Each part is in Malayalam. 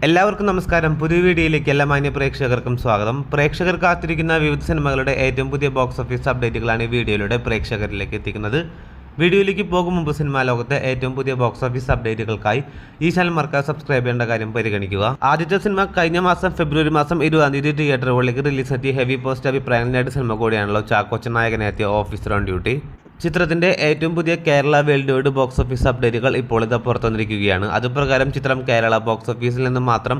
എല്ലാവർക്കും നമസ്കാരം. പുതിയ വീഡിയോയിലേക്ക് എല്ലാ മാന്യ പ്രേക്ഷകർക്കും സ്വാഗതം. പ്രേക്ഷകർ കാത്തിരിക്കുന്ന വിവിധ സിനിമകളുടെ ഏറ്റവും പുതിയ ബോക്സ് ഓഫീസ് അപ്ഡേറ്റുകളാണ് ഈ വീഡിയോയിലൂടെ പ്രേക്ഷകരിലേക്ക് എത്തിക്കുന്നത്. വീഡിയോയിലേക്ക് പോകും മുമ്പ് സിനിമാ ലോകത്തെ ഏറ്റവും പുതിയ ബോക്സ് ഓഫീസ് അപ്ഡേറ്റുകൾക്കായി ഈ ചാനൽ മറക്കാതെ സബ്സ്ക്രൈബ് ചെയ്യേണ്ട കാര്യം പരിഗണിക്കുക. ആദ്യത്തെ സിനിമ കഴിഞ്ഞ മാസം ഫെബ്രുവരി മാസം 20 തിയേറ്ററുകളിലേക്ക് റിലീസെത്തിയ ഹെവി പോസ്റ്റ് അഭിപ്രായങ്ങൾ നേടിയ സിനിമ കൂടിയാണല്ലോ ചാക്കോച്ചൻ നായകനെത്തിയ ഓഫീസർ ഓൺ ഡ്യൂട്ടി. ചിത്രത്തിന്റെ ഏറ്റവും പുതിയ Kerala world wide box office അപ്ഡേറ്റുകൾ ഇപ്പോൾ ഇത് പുറത്തുവന്നിരിക്കുകയാണ്. അതുപ്രകാരം ചിത്രം കേരള ബോക്സ് ഓഫീസിൽ നിന്ന് മാത്രം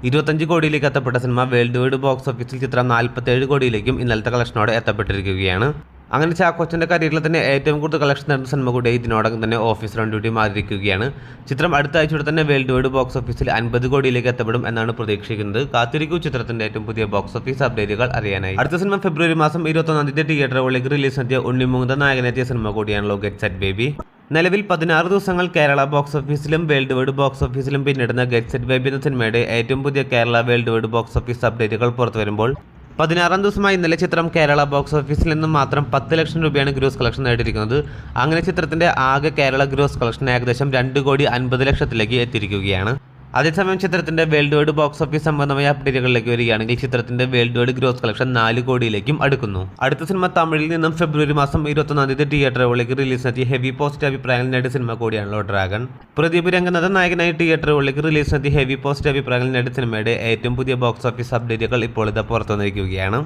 25 കോടിയിലേക്ക് എത്തപ്പെട്ട സിനിമ വേൾഡ് വൈഡ് ബോക്സ് ഓഫീസിൽ ചിത്രം 47 കോടിയിലേക്കും ഇന്നലത്തെ കളക്ഷനോടെ എത്തപ്പെട്ടിരിക്കുകയാണ്. അങ്ങനെ ചാക്കോച്ചൻ്റെ കരിയറിൽ തന്നെ ഏറ്റവും കൂടുതൽ കളക്ഷൻ നടന്ന സിനിമ കൂടി ഇതിനോടകം തന്നെ ഓഫീസർ ഓൺ ഡ്യൂട്ടി മാറിയിരിക്കുകയാണ്. ചിത്രം അടുത്ത ആഴ്ചയോടെ തന്നെ വേൾഡ് വൈഡ് ബോക്സ് ഓഫീസിൽ 50 കോടിയിലേക്ക് എത്തപ്പെടും എന്നാണ് പ്രതീക്ഷിക്കുന്നത്. കാത്തിരിക്കൂ ചിത്രത്തിന്റെ ഏറ്റവും പുതിയ ബോക്സ് ഓഫീസ് അപ്ഡേറ്റുകൾ അറിയാനായി. അടുത്ത സിനിമ ഫെബ്രുവരി മാസം 21 തിയേറ്ററുകളിലേക്ക് റിലീസ് നടത്തിയ ഉണ്ണിമുകുന്ദൻ നായകനെത്തിയ സിനിമ കൂടിയാണല്ലോ ഗെറ്റ് സെറ്റ് ബേബി. നിലവിൽ 16 ദിവസങ്ങൾ കേരള ബോക്സ് ഓഫീസിലും വേൾഡ് വൈഡ് ബോക്സ് ഓഫീസിലും പിന്നിടുന്ന ഗെറ്റ് സെറ്റ് ബേബി എന്ന സിനിമയുടെ ഏറ്റവും പുതിയ Kerala world wide box office അപ്ഡേറ്റുകൾ പുറത്തു വരുമ്പോൾ 16-ാം ദിവസമായി ഇന്നലെ ചിത്രം കേരള ബോക്സ് ഓഫീസിൽ നിന്നും മാത്രം 10 ലക്ഷം രൂപയാണ് ഗ്രോസ് കളക്ഷൻ നേടിയിരിക്കുന്നത്. അങ്ങനെ ചിത്രത്തിന്റെ ആകെ കേരള ഗ്രോസ് കളക്ഷൻ ഏകദേശം 2,50,00,000 എത്തിയിരിക്കുകയാണ്. അതേസമയം ചിത്രത്തിന്റെ വേൾഡ് വൈഡ് ബോക്സ് ഓഫീസ് സംബന്ധമായ അപ്ഡേറ്റുകളിലേക്ക് വരികയാണെങ്കിൽ ചിത്രത്തിന്റെ വേൾഡ് വൈഡ് ഗ്രോസ് കളക്ഷൻ 4 കോടിയിലേക്കും അടുക്കുന്നു. അടുത്ത സിനിമ തമിഴിൽ നിന്നും ഫെബ്രുവരി മാസം 21 തിയേറ്ററുകളിലേക്ക് റിലീസ് നടത്തിയ ഹെവി പോസ്റ്റ് അഭിപ്രായങ്ങൾ നേടിയ സിനിമ കൂടിയാണല്ലോ ഡ്രാഗൺ. പ്രദീപ് രംഗനാഥൻ നായകനായി തിയേറ്ററുകളിലേക്ക് റിലീസ് നടത്തിയ ഹെവി പോസ്റ്റ് അഭിപ്രായങ്ങൾ നേടിയ സിനിമയുടെ ഏറ്റവും പുതിയ ബോക്സ് ഓഫീസ് അപ്ഡേറ്റുകൾ ഇപ്പോൾ ഇത് പുറത്തുവന്നിരിക്കുകയാണ്.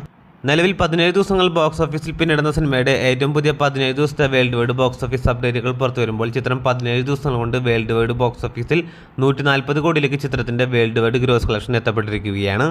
നിലവിൽ 17 ദിവസങ്ങൾ ബോക്സ് ഓഫീസിൽ പിന്നിടുന്ന സിനിമയുടെ ഏറ്റവും പുതിയ 17 ദിവസത്തെ വേൾഡ് വൈഡ് ബോക്സ് ഓഫീസ് അപ്ഡേറ്റുകൾ പുറത്തു വരുമ്പോൾ ചിത്രം 17 ദിവസങ്ങൾ കൊണ്ട് വേൾഡ് വൈഡ് ബോക്സ് ഓഫീസിൽ 140 കോടിയിലേക്ക് ചിത്രത്തിന്റെ വേൾഡ് വൈഡ് ഗ്രോസ് കളക്ഷൻ എത്തപ്പെട്ടിരിക്കുകയാണ്.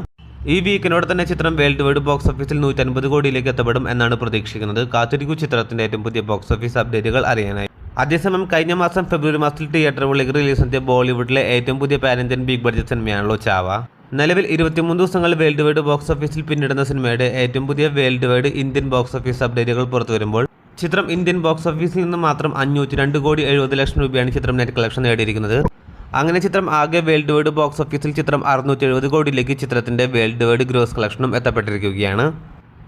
ഈ വീക്കിനോടെ തന്നെ ചിത്രം വേൾഡ് വൈഡ് ബോക്സ് ഓഫീസിൽ 150 കോടിയിലേക്ക് എത്തപ്പെടും എന്നാണ് പ്രതീക്ഷിക്കുന്നത്. കാത്തിരിക്കൂ ചിത്രത്തിന്റെ ഏറ്റവും പുതിയ ബോക്സ് ഓഫീസ് അപ്ഡേറ്റുകൾ അറിയാനായി. അതേസമയം കഴിഞ്ഞ മാസം ഫെബ്രുവരി മാസത്തിൽ തിയേറ്ററുകളിലേക്ക് റിലീസ് നടത്തിയ ബോളിവുഡിലെ ഏറ്റവും പുതിയ പാൻ ഇന്ത്യൻ ബിഗ് ബഡ്ജറ്റ് സിനിമയാണല്ലോ ചാവ. നിലവിൽ 23 ദിവസങ്ങൾ വേൾഡ് വൈഡ് ബോക്സ് ഓഫീസിൽ പിന്നിടുന്ന സിനിമയുടെ ഏറ്റവും പുതിയ world wide Indian box office അപ്ഡേറ്റുകൾ പുറത്തു വരുമ്പോൾ ചിത്രം ഇന്ത്യൻ ബോക്സ് ഓഫീസിൽ നിന്ന് മാത്രം 502,70,00,000 രൂപയാണ് ചിത്രം നെറ്റ് കളക്ഷൻ നേടിയിരിക്കുന്നത്. അങ്ങനെ ചിത്രം ആകെ വേൾഡ് വൈഡ് ബോക്സ് ഓഫീസിൽ ചിത്രം 670 കോടിയിലേക്ക് ചിത്രത്തിന്റെ വേൾഡ് വൈഡ് ഗ്രോസ് കളക്ഷനും എത്തപ്പെട്ടിരിക്കുകയാണ്.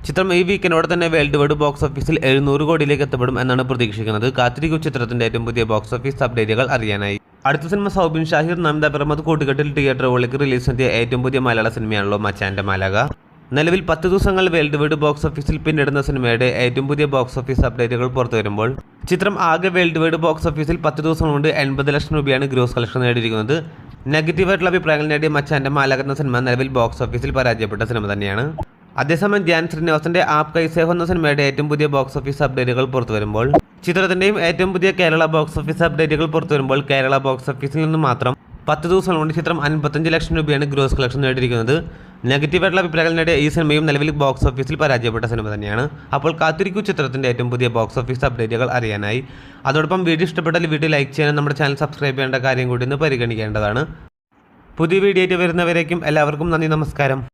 ചിത്രം ഈ വീക്കിനോടെ തന്നെ വേൾഡ് വൈഡ് ബോക്സ് ഓഫീസിൽ 700 കോടിയിലേക്ക് എത്തപ്പെടും എന്നാണ് പ്രതീക്ഷിക്കുന്നത്. കാത്തിരിക്കൂ ചിത്രത്തിന്റെ ഏറ്റവും പുതിയ ബോക്സ് ഓഫീസ് അപ്ഡേറ്റുകൾ അറിയാനായി. അടുത്ത സിനിമ സൗബിൻ ഷാഹിർ നമിത പ്രമോദ് കൂട്ടുകെട്ടിൽ തിയേറ്ററുകളിലേക്ക് റിലീസ് നടത്തിയ ഏറ്റവും പുതിയ മലയാള സിനിമയാണല്ലോ മച്ചാന്റെ മാലാഖ. നിലവിൽ 10 ദിവസങ്ങൾ വേൾഡ് വൈഡ് ബോക്സ് ഓഫീസിൽ പിന്നിടുന്ന സിനിമയുടെ ഏറ്റവും പുതിയ ബോക്സ് ഓഫീസ് അപ്ഡേറ്റുകൾ പുറത്തു വരുമ്പോൾ ചിത്രം ആകെ വേൾഡ് വൈഡ് ബോക്സ് ഓഫീസിൽ 10 ദിവസം കൊണ്ട് 80 ലക്ഷം രൂപയാണ് ഗ്രോസ് കളക്ഷൻ നേടിയിരിക്കുന്നത്. നെഗറ്റീവായിട്ടുള്ള അഭിപ്രായങ്ങൾ നേടിയ മച്ചാന്റെ മാലാഖ എന്ന സിനിമ നിലവിൽ ബോക്സ് ഓഫീസിൽ പരാജയപ്പെട്ട സിനിമ തന്നെയാണ്. അതേസമയം ധ്യാൻ ശ്രീനിവാസന്റെ ആപ് കൈസേ ഹോ എന്ന സിനിമയുടെ ഏറ്റവും പുതിയ ബോക്സ് ഓഫീസ് അപ്ഡേറ്റുകൾ പുറത്തു വരുമ്പോൾ ചിത്രത്തിന്റെയും ഏറ്റവും പുതിയ കേരള ബോക്സ് ഓഫീസ് അപ്ഡേറ്റുകൾ പുറത്തു വരുമ്പോൾ കേരള ബോക്സ് ഓഫീസിൽ നിന്ന് മാത്രം 10 ദിവസം കൊണ്ട് ചിത്രം 55 ലക്ഷം രൂപയാണ് ഗ്രോസ് കളക്ഷൻ നേടിയിരിക്കുന്നത്. നെഗറ്റീവായിട്ടുള്ള അഭിപ്രായങ്ങൾ നേടിയ ഈ സിനിമയും നിലവിൽ ബോക്സ് ഓഫീസിൽ പരാജയപ്പെട്ട സിനിമ തന്നെയാണ്. അപ്പോൾ കാത്തിരിക്കൂ ചിത്രത്തിന്റെ ഏറ്റവും പുതിയ ബോക്സ് ഓഫീസ് അപ്ഡേറ്റുകൾ അറിയാനായി. അതോടൊപ്പം വീഡിയോ ഇഷ്ടപ്പെട്ടാൽ വീഡിയോ ലൈക്ക് ചെയ്യാനും നമ്മുടെ ചാനൽ സബ്സ്ക്രൈബ് ചെയ്യേണ്ട കാര്യം കൂടി ഒന്ന് പരിഗണിക്കേണ്ടതാണ്. പുതിയ വീഡിയോ ആയിട്ട് വരുന്നവരേക്കും എല്ലാവർക്കും നന്ദി, നമസ്കാരം.